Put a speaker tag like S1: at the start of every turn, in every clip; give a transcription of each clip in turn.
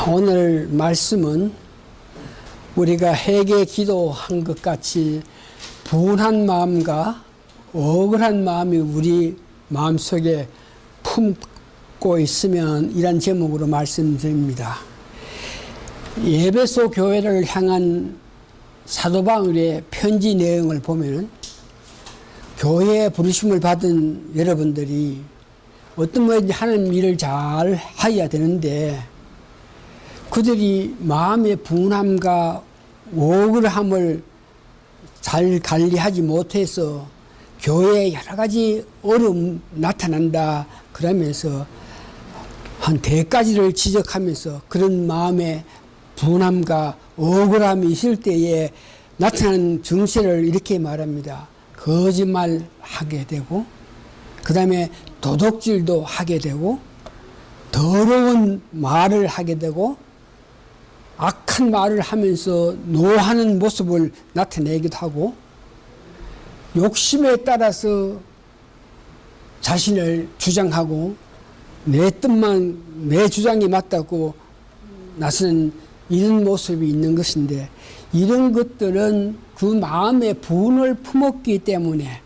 S1: 오늘 말씀은 우리가 회개 기도한 것 같이 분한 마음과 억울한 마음이 우리 마음속에 품고 있으면 이란 제목으로 말씀드립니다. 에베소 교회를 향한 사도 바울의 편지 내용을 보면 교회에 부르심을 받은 여러분들이 어떤 뭐든지 하는 일을 잘 해야 되는데 그들이 마음의 분함과 억울함을 잘 관리하지 못해서 교회에 여러 가지 어려움 나타난다 그러면서 한 4가지를 지적하면서 그런 마음의 분함과 억울함이 있을 때에 나타나는 증세를 이렇게 말합니다. 거짓말하게 되고 그 다음에 도둑질도 하게 되고 더러운 말을 하게 되고 악한 말을 하면서 노하는 모습을 나타내기도 하고 욕심에 따라서 자신을 주장하고 내 뜻만 내 주장이 맞다고 나서는 이런 모습이 있는 것인데 이런 것들은 그 마음의 분을 품었기 때문에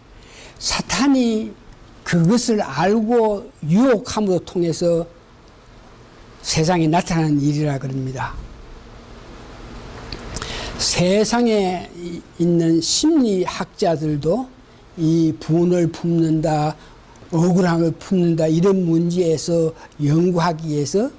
S1: 사탄이 그것을 알고 유혹함으로 통해서 세상에 나타나는 일이라 그럽니다. 세상에 있는 심리학자들도 이 분을 품는다, 억울함을 품는다 이런 문제에서 연구하기 위해서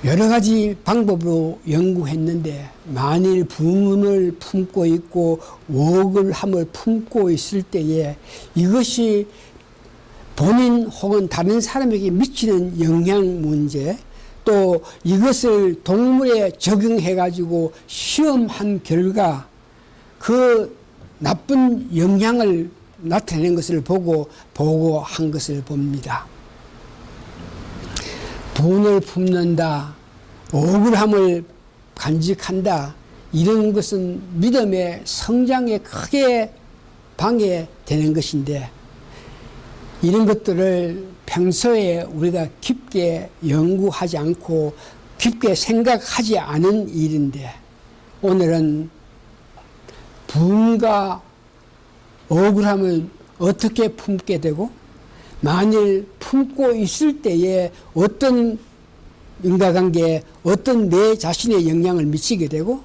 S1: 여러 가지 방법으로 연구했는데 만일 분을 품고 있고 억울함을 품고 있을 때에 이것이 본인 혹은 다른 사람에게 미치는 영향 문제 또 이것을 동물에 적용해 가지고 시험한 결과 그 나쁜 영향을 나타낸 것을 보고 보고한 것을 봅니다. 분을 품는다, 억울함을 간직한다 이런 것은 믿음의 성장에 크게 방해되는 것인데 이런 것들을 평소에 우리가 깊게 연구하지 않고 깊게 생각하지 않은 일인데 오늘은 분과 억울함을 어떻게 품게 되고 만일 품고 있을 때에 어떤 인과관계에 어떤 내 자신의 영향을 미치게 되고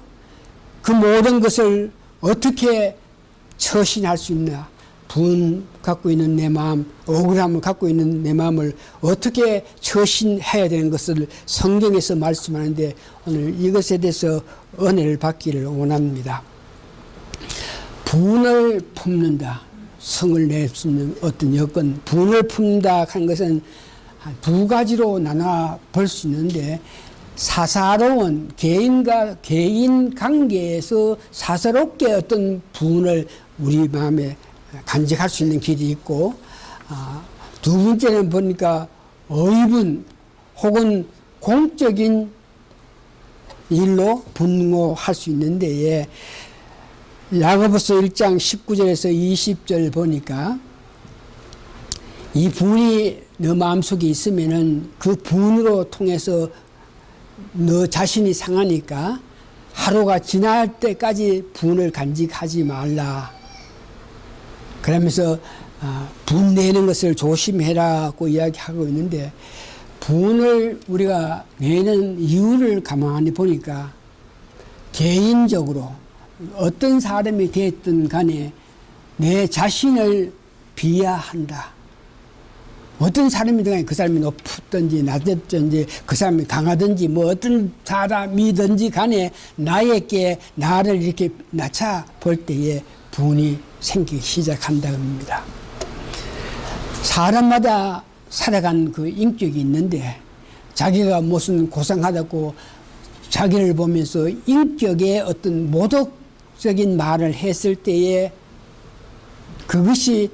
S1: 그 모든 것을 어떻게 처신할 수 있나 분 갖고 있는 내 마음, 억울함을 갖고 있는 내 마음을 어떻게 처신해야 되는 것을 성경에서 말씀하는데 오늘 이것에 대해서 은혜를 받기를 원합니다. 분을 품는다. 성을 낼 수 있는 어떤 여건, 분을 품는다 하는 것은 한 2가지로 나눠 볼 수 있는데 사사로운 개인과 개인 관계에서 사사롭게 어떤 분을 우리 마음에 간직할 수 있는 길이 있고 2번째는 보니까 의분 혹은 공적인 일로 분노할 수 있는데 야고보서 1장 19절에서 20절 보니까 이 분이 너 마음속에 있으면은 그 분으로 통해서 너 자신이 상하니까 하루가 지날 때까지 분을 간직하지 말라. 그러면서 분 내는 것을 조심해라고 이야기하고 있는데 분을 우리가 내는 이유를 가만히 보니까 개인적으로 어떤 사람이 됐든 간에 내 자신을 비하한다. 어떤 사람이든 간에 그 사람이 높든지 낮든지 그 사람이 강하든지 뭐 어떤 사람이든지 간에 나에게 나를 이렇게 낮춰 볼 때에 분이 생기기 시작한다고 합니다. 사람마다 살아간 그 인격이 있는데 자기가 무슨 고상하다고 자기를 보면서 인격의 어떤 모독적인 말을 했을 때에 그것이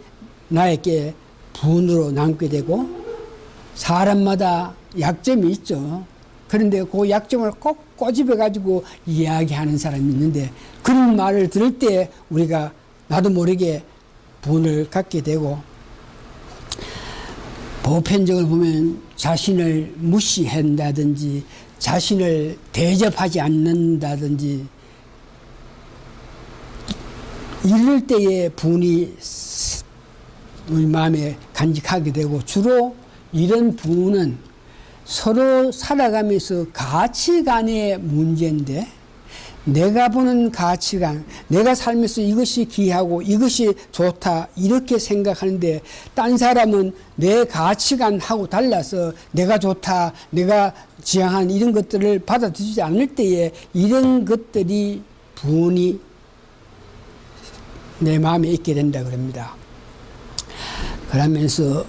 S1: 나에게 분으로 남게 되고 사람마다 약점이 있죠. 그런데 그 약점을 꼭 꼬집어 가지고 이야기하는 사람이 있는데 그런 말을 들을 때 우리가 나도 모르게 분을 갖게 되고 보편적으로 보면 자신을 무시한다든지 자신을 대접하지 않는다든지 이럴 때에 분이 우리 마음에 간직하게 되고, 주로 이런 분은 서로 살아가면서 가치관의 문제인데, 내가 보는 가치관, 내가 살면서 이것이 귀하고 이것이 좋다 이렇게 생각하는데, 딴 사람은 내 가치관하고 달라서 내가 좋다, 내가 지향한 이런 것들을 받아들이지 않을 때에 이런 것들이 분이 내 마음에 있게 된다 그럽니다. 그러면서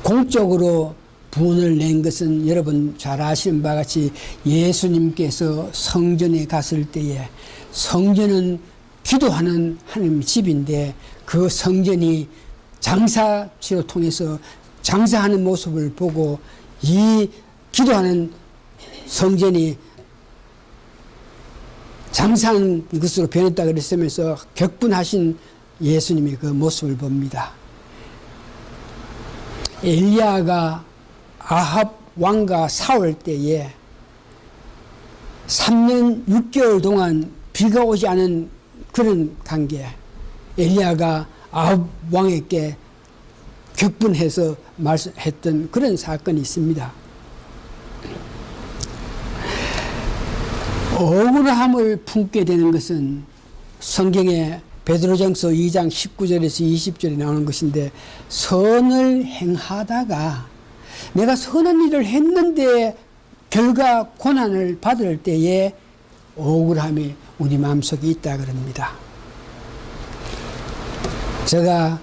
S1: 공적으로 분을 낸 것은 여러분 잘 아시는 바와 같이 예수님께서 성전에 갔을 때에, 성전은 기도하는 하나님의 집인데 그 성전이 장사치를 통해서 장사하는 모습을 보고 이 기도하는 성전이 장사하는 것으로 변했다 그랬으면서 격분하신 예수님의 그 모습을 봅니다. 엘리야가 아합 왕과 싸울 때에 3년 6개월 동안 비가 오지 않은 그런 관계, 엘리야가 아합 왕에게 격분해서 말했던 그런 사건이 있습니다. 억울함을 품게 되는 것은 성경에 베드로전서 2장 19절에서 20절에 나오는 것인데, 선을 행하다가 내가 선한 일을 했는데 결과 고난을 받을 때에 억울함이 우리 마음속에 있다 그럽니다. 제가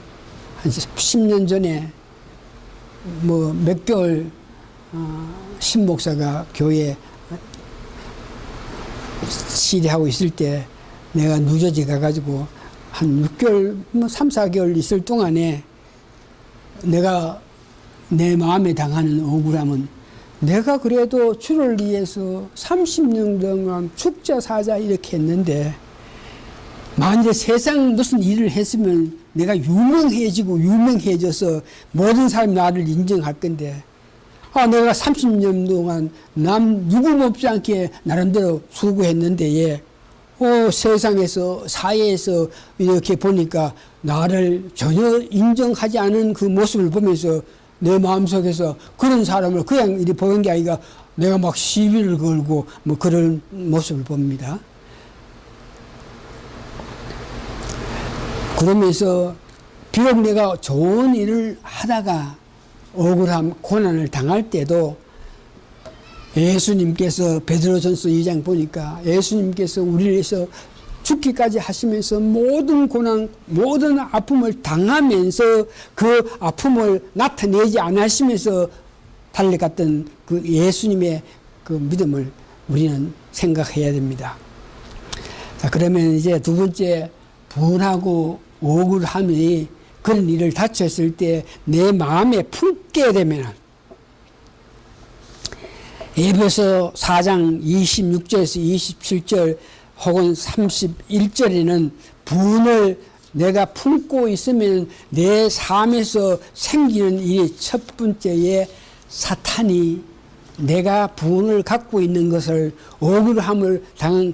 S1: 한 10년 전에 몇 개월 신목사가 교회에 시리하고 있을 때 내가 누저지 가가지고 한 6개월, 3, 4개월 있을 동안에 내가 내 마음에 당하는 억울함은, 내가 그래도 주를 위해서 30년 동안 축자 사자 이렇게 했는데, 만일 세상 무슨 일을 했으면 내가 유명해지고 유명해져서 모든 사람이 나를 인정할 건데, 내가 30년 동안 남 누구 못지 않게 나름대로 수고했는데, 세상에서, 사회에서 이렇게 보니까 나를 전혀 인정하지 않은 그 모습을 보면서 내 마음속에서 그런 사람을 그냥 이렇게 보는 게 아니라 내가 막 시비를 걸고 그런 모습을 봅니다. 그러면서 비록 내가 좋은 일을 하다가 억울함, 고난을 당할 때도 예수님께서 베드로전서 2장 보니까 예수님께서 우리를 위해서 죽기까지 하시면서 모든 고난, 모든 아픔을 당하면서 그 아픔을 나타내지 않으시면서 달려갔던 그 예수님의 그 믿음을 우리는 생각해야 됩니다. 자, 그러면 이제 두 번째, 분하고 억울함이 그런 일을 다쳤을 때 내 마음에 품게 되면, 에베소 4장 26절에서 27절 혹은 31절에는 분을 내가 품고 있으면 내 삶에서 생기는 일이, 첫 번째에 사탄이 내가 분을 갖고 있는 것을, 억울함을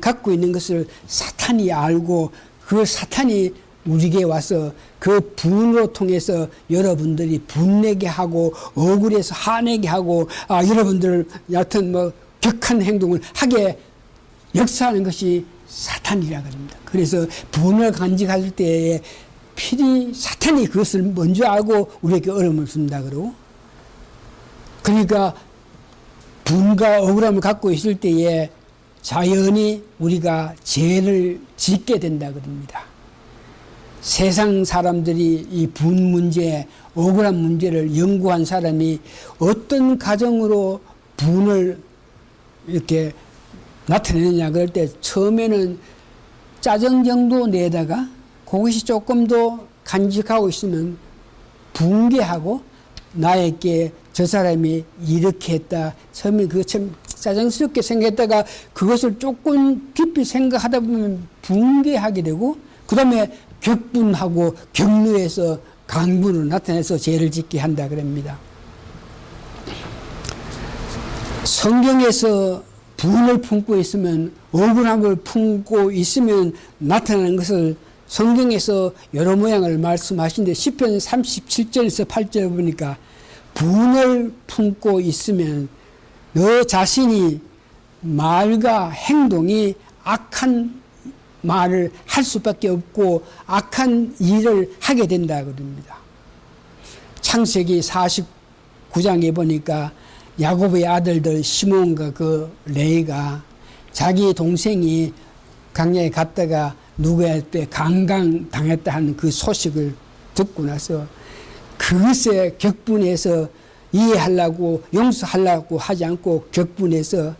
S1: 갖고 있는 것을 사탄이 알고, 그 사탄이 우리에게 와서 그 분으로 통해서 여러분들이 분내게 하고 억울해서 화내게 하고 여러분들 여하튼 격한 행동을 하게 역사하는 것이 사탄이라 그럽니다. 그래서 분을 간직할 때에 필히 사탄이 그것을 먼저 알고 우리에게 어려움을 준다 그러고, 그러니까 분과 억울함을 갖고 있을 때에 자연히 우리가 죄를 짓게 된다 그럽니다. 세상 사람들이 이 분 문제, 억울한 문제를 연구한 사람이 어떤 가정으로 분을 이렇게 나타내느냐 그럴 때, 처음에는 짜증 정도 내다가 그것이 조금 더 간직하고 있으면 붕괴하고, 나에게 저 사람이 이렇게 했다, 처음에 그거 참 짜증스럽게 생각했다가 그것을 조금 깊이 생각하다 보면 붕괴하게 되고, 그 다음에 격분하고 격루해서 강분으로 나타내서 죄를 짓게 한다 그럽니다. 성경에서 분을 품고 있으면, 억울함을 품고 있으면 나타나는 것을 성경에서 여러 모양을 말씀하시는데, 시편 37절에서 8절 보니까 분을 품고 있으면 너 자신이 말과 행동이 악한 말을 할 수밖에 없고 악한 일을 하게 된다 그럽니다. 창세기 49장에 보니까 야곱의 아들들 시몬과 그 레이가 자기 동생이 강야에 갔다가 누구한테 강간당했다 하는 그 소식을 듣고 나서 그것에 격분해서 이해하려고 용서하려고 하지 않고 격분해서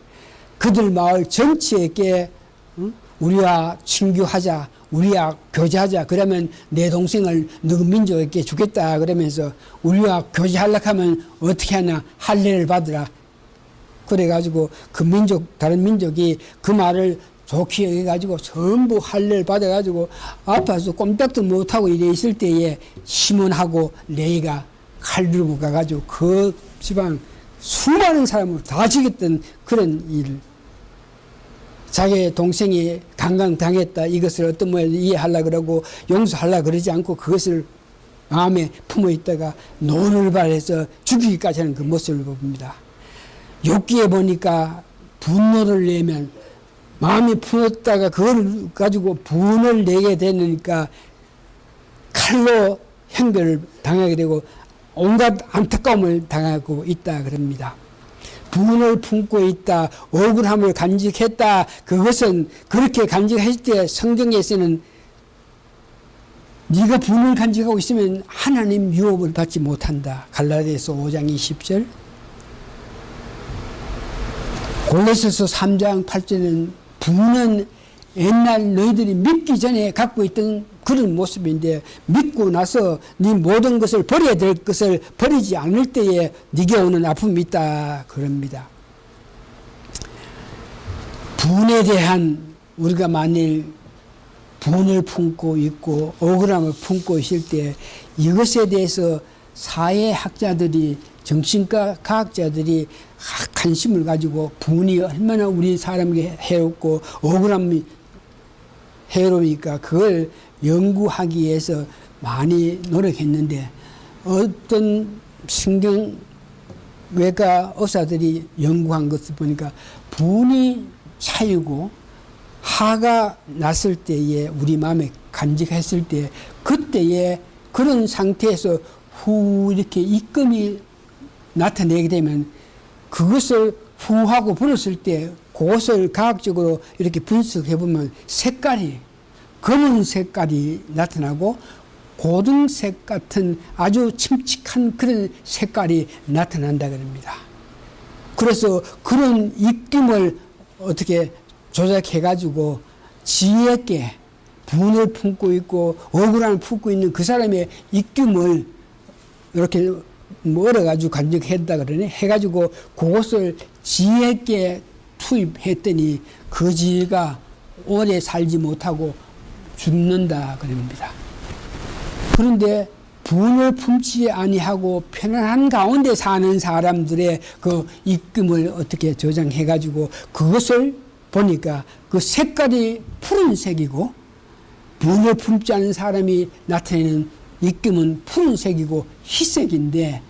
S1: 그들 마을 전체에게 우리와 친교하자, 우리와 교제하자, 그러면 내 동생을 너희 민족에게 주겠다 그러면서 우리와 교제하려고 하면 어떻게 하냐, 할례를 받으라. 그래가지고 그 민족, 다른 민족이 그 말을 좋게 여겨가지고 전부 할례를 받아가지고 아파서 꼼짝도 못하고 이래 있을 때에 시몬하고 레이가 칼 들고 가가지고 그 지방 수많은 사람을 다 죽였던 그런 일. 자기 동생이 강간당했다 이것을 어떤 모양으로 이해하려고 그러고 용서하려고 그러지 않고 그것을 마음에 품어 있다가 노를 발해서 죽이기까지 하는 그 모습을 봅니다. 욥기에 보니까 분노를 내면 마음이 품었다가 그걸 가지고 분을 내게 되니까 칼로 형벌을 당하게 되고 온갖 안타까움을 당하고 있다 그럽니다. 분을 품고 있다, 억울함을 간직했다. 그것은 그렇게 간직했을 때 성경에서는 네가 분을 간직하고 있으면 하나님 유업을 받지 못한다. 갈라디아서 5장 20절. 골로새서 3장 8절은 분은 옛날 너희들이 믿기 전에 갖고 있던 그런 모습인데 믿고 나서 네 모든 것을 버려야 될 것을 버리지 않을 때에 네게 오는 아픔이 있다 그럽니다. 분에 대한 우리가 만일 분을 품고 있고 억울함을 품고 있을 때 이것에 대해서 사회학자들이 정신과 과학자들이 관심을 가지고 분이 얼마나 우리 사람에게 해롭고 억울함이 해로우니까 그걸 연구하기 위해서 많이 노력했는데 어떤 신경외과 의사들이 연구한 것을 보니까 분이 차이고 화가 났을 때에 우리 마음에 간직했을 때 그때에 그런 상태에서 후 이렇게 입금이 나타내게 되면 그것을 후하고 불었을 때 그것을 과학적으로 이렇게 분석해 보면 색깔이 검은 색깔이 나타나고 고등색 같은 아주 칙칙한 그런 색깔이 나타난다 그럽니다. 그래서 그런 입김을 어떻게 조작해 가지고 지혜 있게 분을 품고 있고 억울함을 품고 있는 그 사람의 입김을 이렇게 멀어가지고 간직했다 그러네. 해가지고 그것을 지혜 있게 투입했더니 그 지혜가 오래 살지 못하고 죽는다 그럽니다. 그런데 분을 품지 아니하고 편안한 가운데 사는 사람들의 그 입김을 어떻게 저장해가지고 그것을 보니까 그 색깔이 푸른색이고 분을 품지 않은 사람이 나타내는 입김은 푸른색이고 희색인데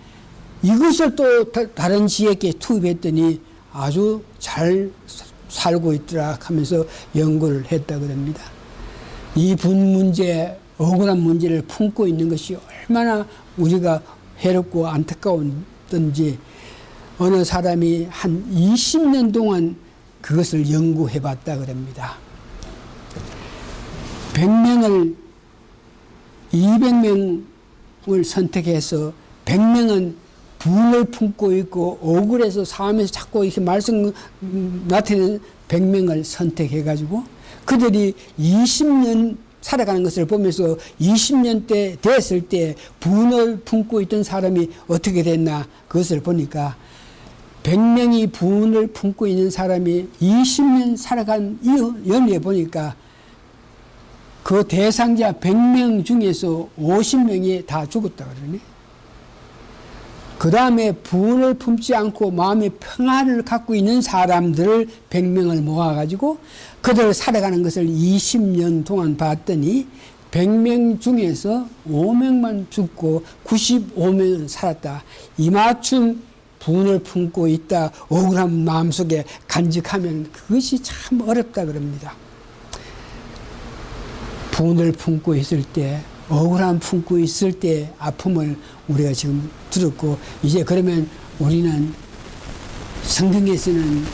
S1: 이것을 또 다른 지혜께 투입했더니 아주 잘 살고 있더라 하면서 연구를 했다 그럽니다. 이 분 문제, 억울한 문제를 품고 있는 것이 얼마나 우리가 해롭고 안타까웠던지 어느 사람이 한 20년 동안 그것을 연구해 봤다 그럽니다. 100명을 200명을 선택해서 100명은 분을 품고 있고 억울해서 삶에서 자꾸 이렇게 말씀 나타내는 100명을 선택해 가지고 그들이 20년 살아가는 것을 보면서 20년 때 됐을 때 분을 품고 있던 사람이 어떻게 됐나 그것을 보니까 100명이 분을 품고 있는 사람이 20년 살아간 연후에 보니까 그 대상자 100명 중에서 50명이 다 죽었다 그러네. 그 다음에 분을 품지 않고 마음의 평화를 갖고 있는 사람들을 100명을 모아가지고 그들 살아가는 것을 20년 동안 봤더니 100명 중에서 5명만 죽고 95명은 살았다. 이맞춤 분을 품고 있다. 억울한 마음속에 간직하면 그것이 참 어렵다 그럽니다. 분을 품고 있을 때, 억울함 품고 있을 때 아픔을 우리가 지금 들었고, 이제 그러면 우리는 성경에서는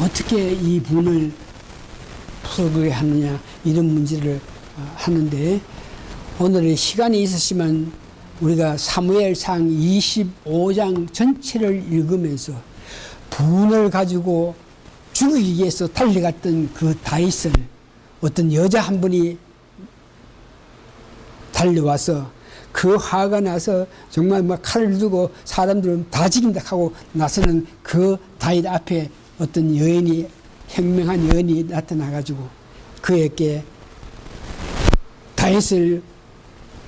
S1: 어떻게 이 분을 풀어가야 하느냐, 이런 문제를 하는데, 오늘 시간이 있었지만 우리가 사무엘상 25장 전체를 읽으면서 분을 가지고 죽이기 위해서 달려갔던 그 다윗을 어떤 여자 한 분이 달려와서 그 화가 나서 정말 막 칼을 들고 사람들은 다 죽인다 하고 나서는 그 다윗 앞에 어떤 여인이, 현명한 여인이 나타나가지고 그에게 다윗을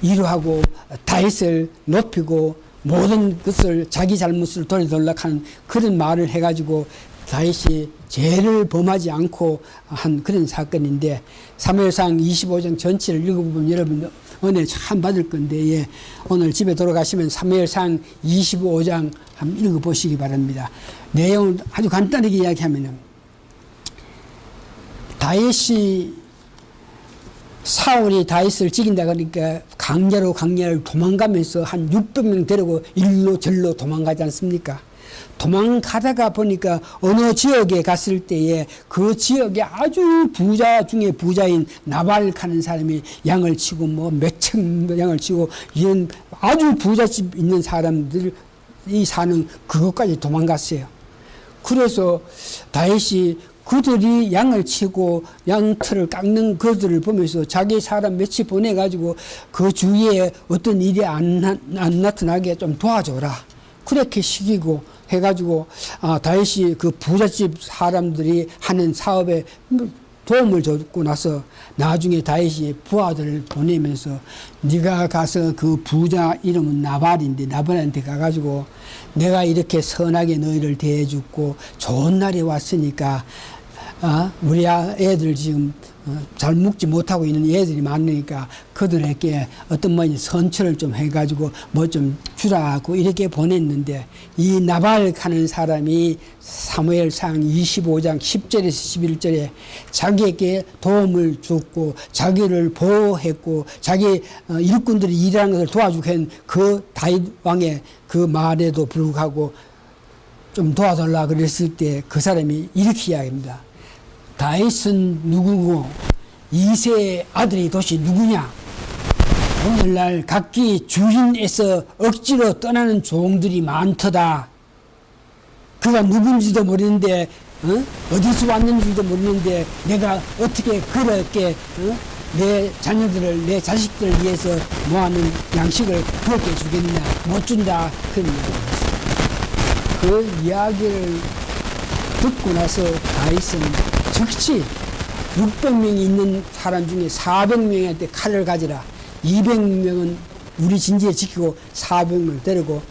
S1: 위로하고 다윗을 높이고 모든 것을 자기 잘못을 돌려달라는 그런 말을 해가지고 다윗이 죄를 범하지 않고 한 그런 사건인데, 사무엘상 25장 전체를 읽어보면 여러분 은혜 참 받을 건데, 예, 오늘 집에 돌아가시면 사무엘상 25장 한번 읽어보시기 바랍니다. 내용을 아주 간단하게 이야기하면은, 다윗이 사울이 다윗을 죽인다 그러니까 강야를 도망가면서 한 600명 데리고 일로 절로 도망가지 않습니까? 도망가다가 보니까 어느 지역에 갔을 때에 그 지역에 아주 부자 중에 부자인 나발하는 사람이 양을 치고 뭐 몇천 양을 치고 이런 아주 부잣집 있는 사람들이 사는 그것까지 도망갔어요. 그래서 다윗이 그들이 양을 치고 양털을 깎는 그들을 보면서 자기 사람 몇이 보내가지고 그 주위에 어떤 일이 안 나타나게 좀 도와줘라. 그렇게 시키고 해가지고 다윗이 그 부잣집 사람들이 하는 사업에 도움을 줬고 나서 나중에 다윗이 부하들을 보내면서 네가 가서 그 부자 이름은 나발인데 나발한테 가가지고 내가 이렇게 선하게 너희를 대해주고 좋은 날이 왔으니까 우리 애들 지금 잘 먹지 못하고 있는 애들이 많으니까 그들에게 어떤 뭐 선처를 좀 해가지고 뭐 좀 주라고 이렇게 보냈는데, 이 나발하는 사람이 사무엘상 25장 10절에서 11절에 자기에게 도움을 줬고 자기를 보호했고 자기 일꾼들이 일하는 것을 도와주게 한 그 다윗 왕의 그 말에도 불구하고 좀 도와달라 그랬을 때 그 사람이 이렇게 이야기합니다. 다윗은 누구고 이새의 아들이 도대체 누구냐? 오늘날 각기 주인에서 억지로 떠나는 종들이 많더다. 그가 누군지도 모르는데 어디서 왔는지도 모르는데 내가 어떻게 그렇게 내 자녀들을 내 자식들을 위해서 모아놓은 양식을 그렇게 주겠냐? 못 준다. 그런 이야기입니다. 그 이야기를 듣고 나서 다윗은 즉시 600명이 있는 사람 중에 400명한테 칼을 가지라. 200명은 우리 진지에 지키고 400명을 데리고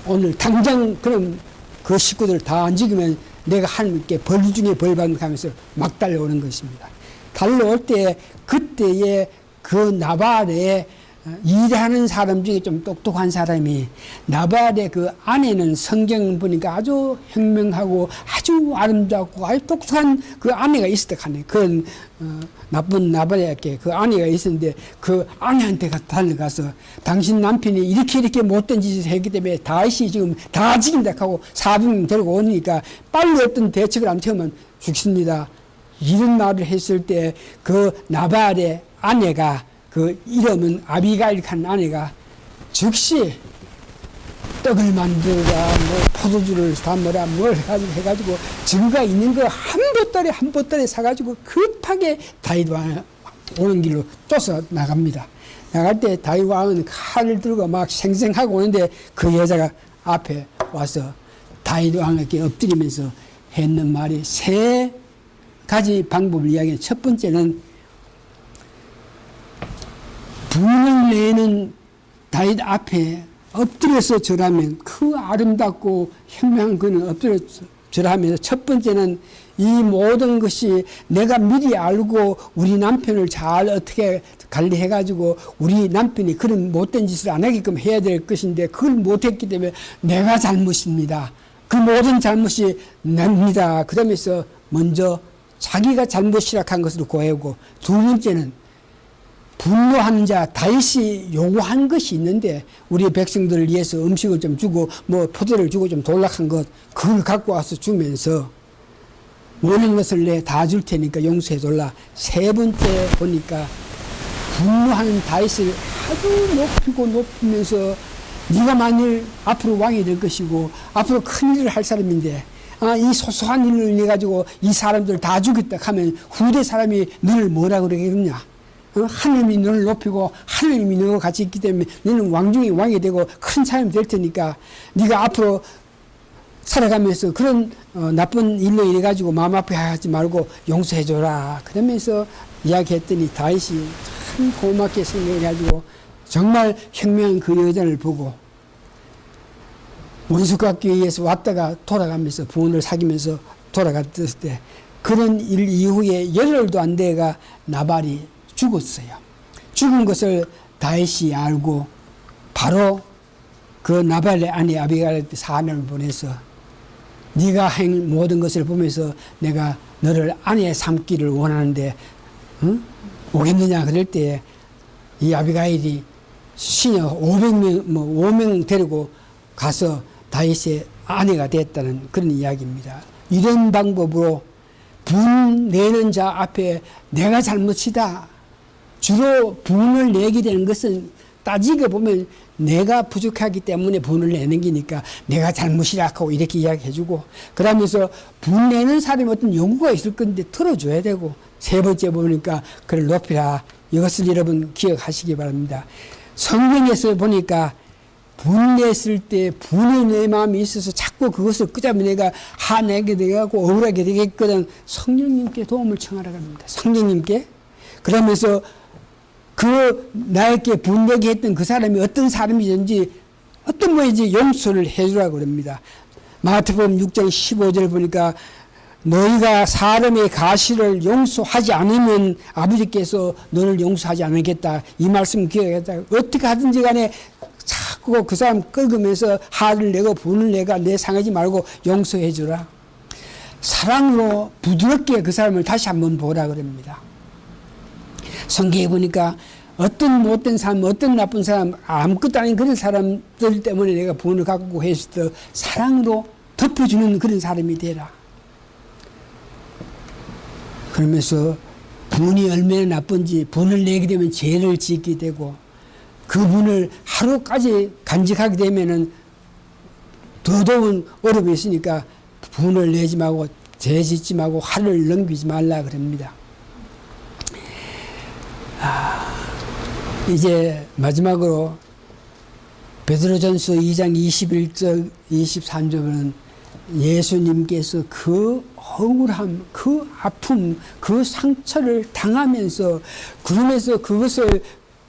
S1: 오늘 당장 그럼 그 식구들 다 안 죽이면 내가 하나님께 벌 중에 벌 받으면서 막 달려오는 것입니다. 달려올 때 그때에 그 나발의 일하는 사람 중에 좀 똑똑한 사람이, 나발의 그 아내는 성경 보니까 아주 현명하고 아주 아름답고 아주 똑똑한 그 아내가 있었다 하네. 그런 나쁜 나발에게 그 아내가 있었는데 그 아내한테 달려가서 당신 남편이 이렇게 못된 짓을 했기 때문에 다윗이 지금 다 죽인다 하고 400명 데리고 오니까 빨리 어떤 대책을 안 채우면 죽습니다. 이런 말을 했을 때 그 나발의 아내가, 그 이름은 아비가일한 아내가 즉시 떡을 만들어라, 뭐 포도주를 담으라, 뭘 해가지고 증거가 있는 거 한 보따리 사가지고 급하게 다윗 왕 오는 길로 쫓아 나갑니다. 나갈 때 다윗 왕은 칼을 들고 막 생생하고 오는데 그 여자가 앞에 와서 다윗 왕에게 엎드리면서 했는 말이 세 가지 방법을 이야기해요. 첫 번째는 분을 내는 다윗 앞에 엎드려서 절하면 그 아름답고 현명한 그는 엎드려서 절하면서 첫 번째는 이 모든 것이 내가 미리 알고 우리 남편을 잘 어떻게 관리해가지고 우리 남편이 그런 못된 짓을 안 하게끔 해야 될 것인데 그걸 못했기 때문에 내가 잘못입니다. 그 모든 잘못이 납니다. 그러면서 먼저 자기가 잘못 시작한 것으로 고하고 두 번째는 분노하는 자 다윗이 요구한 것이 있는데 우리 백성들을 위해서 음식을 좀 주고 뭐 포도를 주고 좀 돌락한 것 그걸 갖고 와서 주면서 원하는 것을 내 다 줄 테니까 용서해 줄라. 세 번째 보니까 분노하는 다윗을 아주 높이고 높이면서 네가 만일 앞으로 왕이 될 것이고 앞으로 큰 일을 할 사람인데 이 소소한 일로 인해 가지고 이 사람들 다 죽였다 하면 후대 사람이 너를 뭐라 그러겠느냐. 하느님이 너를 높이고 하느님이 너와 같이 있기 때문에 너는 왕 중에 왕이 되고 큰 사람이 될 테니까 네가 앞으로 살아가면서 그런 나쁜 일로 인해 가지고 마음 아프게 하지 말고 용서해 줘라. 그러면서 이야기했더니 다윗이 참 고맙게 생각해 가지고 정말 현명한 그 여자를 보고 원수같기 위해서 왔다가 돌아가면서 부인을 사귀면서 돌아갔을 때 그런 일 이후에 열흘도 안 돼가 나발이 죽었어요. 죽은 것을 다윗이 알고 바로 그 나발의 아내 아비갈한테 사람을 보내서 네가 한 모든 것을 보면서 내가 너를 아내 삼기를 원하는데 오겠느냐 그럴 때 이 아비가일이 시녀 5명 데리고 가서 다윗의 아내가 됐다는 그런 이야기입니다. 이런 방법으로 분 내는 자 앞에 내가 잘못이다. 주로 분을 내게 되는 것은 따지고 보면 내가 부족하기 때문에 분을 내는 거니까 내가 잘못이라 하고 이렇게 이야기해주고 그러면서 분 내는 사람이 어떤 연구가 있을 건데 들어줘야 되고 세 번째 보니까 그를 높이라. 이것을 여러분 기억하시기 바랍니다. 성경에서 보니까 분냈을 때 분의 내 마음이 있어서 자꾸 그것을 끄잡아 내가 화내게 되고 억울하게 되겠거든. 성령님께 도움을 청하라고 합니다. 성령님께. 그러면서 그 나에게 분내게 했던 그 사람이 어떤 사람이든지 어떤 뭐인지 용서를 해주라고 합니다. 마태복음 6장 15절 보니까 너희가 사람의 가시를 용서하지 않으면 아버지께서 너를 용서하지 않겠다. 이 말씀 기억했다. 어떻게 하든지 간에 자꾸 그 사람 끌으면서 화를 내고 분을 내가 내 상하지 말고 용서해 주라. 사랑으로 부드럽게 그 사람을 다시 한번 보라 그럽니다. 성경에 보니까 어떤 못된 사람, 어떤 나쁜 사람, 아무것도 아닌 그런 사람들 때문에 내가 분을 갖고 했을 때 사랑으로 덮어주는 그런 사람이 되라. 그러면서 분이 얼마나 나쁜지 분을 내게 되면 죄를 짓게 되고 그 분을 하루까지 간직하게 되면은 더더운 어려움이 있으니까 분을 내지 말고 죄 짓지 말고 화를 넘기지 말라 그럽니다. 이제 마지막으로 베드로전서 2장 21절 23절은 예수님께서 그 억울함, 그 아픔, 그 상처를 당하면서 그러면서 그것을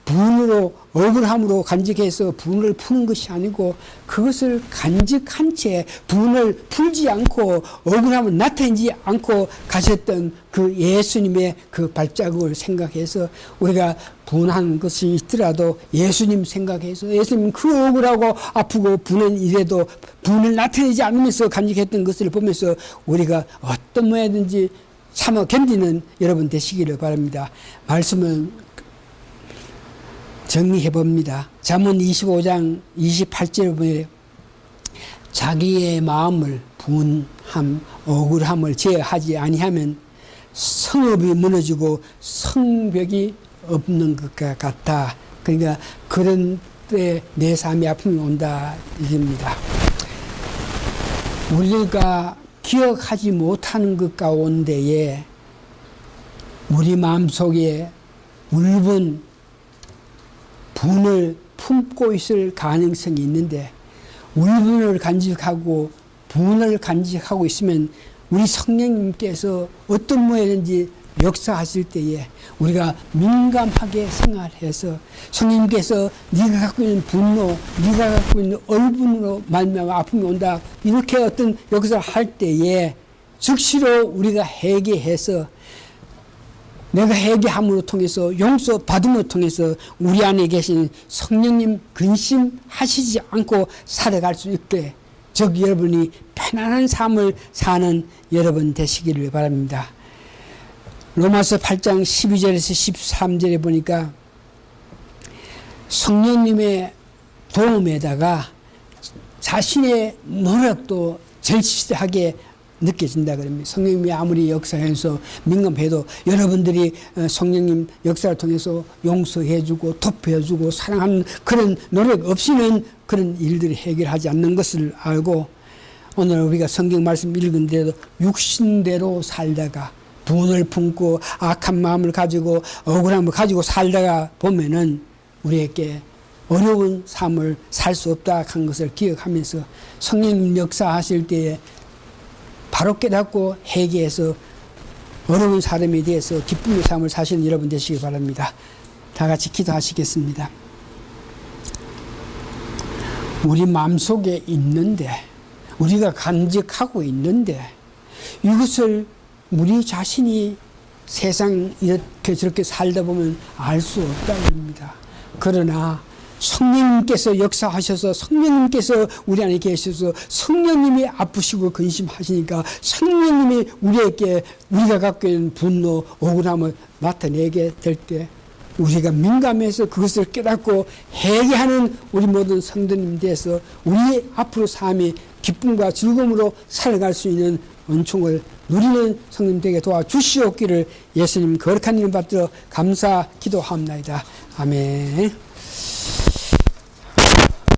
S1: 분으로 억울함으로 간직해서 분을 푸는 것이 아니고 그것을 간직한 채 분을 풀지 않고 억울함을 나타내지 않고 가셨던 그 예수님의 그 발자국을 생각해서 우리가 분한 것이 있더라도 예수님 생각해서 예수님 그 억울하고 아프고 분은 이래도 분을 나타내지 않으면서 간직했던 것을 보면서 우리가 어떤 모양이든지 참아 견디는 여러분 되시기를 바랍니다. 말씀은 정리해 봅니다. 잠언 25장 28절 보면 자기의 마음을 분함, 억울함을 제어하지 아니하면 성읍이 무너지고 성벽이 없는 것과 같다. 그러니까 그런 때 내 삶의 아픔이 온다 이겁니다. 우리가 기억하지 못하는 것 가운데에 우리 마음속에 울분 분을 품고 있을 가능성이 있는데 울분을 간직하고 분을 간직하고 있으면 우리 성령님께서 어떤 모양인지 역사하실 때에 우리가 민감하게 생활해서 성령님께서 네가 갖고 있는 분노, 네가 갖고 있는 얼분으로 말미암아 아픔이 온다, 이렇게 어떤 역사를 할 때에 즉시로 우리가 회개해서 내가 회개함으로 통해서 용서받음으로 통해서 우리 안에 계신 성령님 근심하시지 않고 살아갈 수 있게, 즉 여러분이 편안한 삶을 사는 여러분 되시기를 바랍니다. 로마서 8장 12절에서 13절에 보니까 성령님의 도움에다가 자신의 노력도 절실하게 느껴진다 그럽니다. 성령님이 아무리 역사해서 민감해도 여러분들이 성령님 역사를 통해서 용서해주고 돕혀주고 사랑하는 그런 노력 없이는 그런 일들이 해결하지 않는 것을 알고, 오늘 우리가 성경 말씀 읽은 대로 육신대로 살다가 분을 품고 악한 마음을 가지고 억울함을 가지고 살다가 보면은 우리에게 어려운 삶을 살 수 없다 한 것을 기억하면서 성령님 역사하실 때에 바로 깨닫고 회개해서 어려운 사람에 대해서 기쁨의 삶을 사시는 여러분 되시기 바랍니다. 다 같이 기도하시겠습니다. 우리 마음속에 있는데, 우리가 간직하고 있는데 이것을 우리 자신이 세상 이렇게 저렇게 살다 보면 알 수 없다는 겁니다. 그러나 성령님께서 역사하셔서 성령님께서 우리 안에 계셔서 성령님이 아프시고 근심하시니까 성령님이 우리에게 우리가 갖고 있는 분노, 억울함을 나타내게 될 때 우리가 민감해서 그것을 깨닫고 회개하는 우리 모든 성도님 돼서 우리 앞으로 삶이 기쁨과 즐거움으로 살아갈 수 있는 은총을 누리는 성도님 되게 도와주시옵기를 예수님 거룩한 이름 받들어 감사 기도합니다. 아멘.